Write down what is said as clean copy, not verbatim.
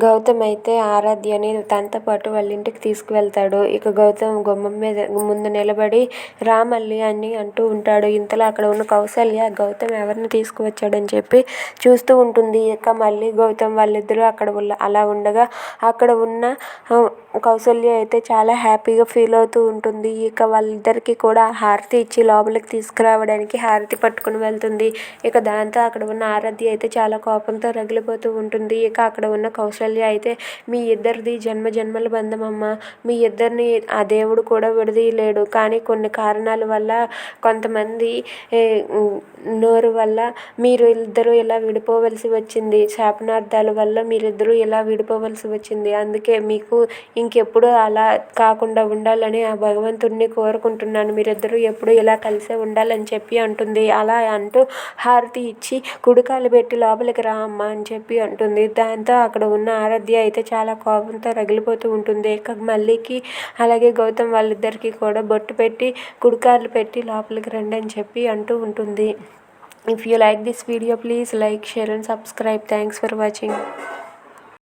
గౌతమ్ అయితే ఆరాధ్యని తనతో పాటు వాళ్ళ ఇంటికి తీసుకువెళ్తాడు. ఇక గౌతమ్ గుమ్మం మీద ముందు నిలబడి రా మళ్ళీ అని అంటూ ఉంటాడు. ఇంతలో అక్కడ ఉన్న కౌసల్య గౌతమ్ ఎవరిని తీసుకువచ్చాడని చెప్పి చూస్తూ ఉంటుంది. ఇక మళ్ళీ గౌతమ్ వాళ్ళిద్దరూ అక్కడ అలా ఉండగా అక్కడ ఉన్న కౌసల్య అయితే చాలా హ్యాపీగా ఫీల్ అవుతూ ఉంటుంది. ఇక వాళ్ళిద్దరికీ కూడా హారతి ఇచ్చి లోపలికి తీసుకురావడానికి హారతి పట్టుకుని వెళ్తుంది. ఇక దాంతో అక్కడ ఉన్న ఆరాధ్య అయితే చాలా కోపంతో రగిలిపోతూ ఉంటుంది. ఇక అక్కడ ఉన్న కౌసల్య అయితే మీ ఇద్దరిది జన్మ జన్మల బంధం అమ్మ, మీ ఇద్దరిని ఆ దేవుడు కూడా విడదీయలేడు, కానీ కొన్ని కారణాల వల్ల కొంతమంది నోరు వల్ల మీరు ఇద్దరు ఇలా విడిపోవలసి వచ్చింది, శాపనార్థాల వల్ల మీరిద్దరూ ఇలా విడిపోవలసి వచ్చింది. అందుకే మీకు ఇంకెప్పుడు అలా కాకుండా ఉండాలని ఆ భగవంతుడిని కోరుకుంటున్నాను, మీరిద్దరూ ఎప్పుడు ఇలా కలిసే ఉండాలని చెప్పి అంటుంది. అలా అంటూ హారతి ఇచ్చి కుడికాలు పెట్టి లోపలికి రా అమ్మ అని చెప్పి అంటుంది. దాంతో అక్కడ ఉన్న ఆరాధ్య అయితే చాలా కోపంతో రగిలిపోతూ ఉంటుంది. ఇక మల్లికి అలాగే గౌతమ్ వాళ్ళిద్దరికీ కూడా బొట్టు పెట్టి కుడికాలు పెట్టి లోపలికి రండి అని చెప్పి అంటూ ఉంటుంది. If you like this video, please like, share and subscribe. Thanks for watching.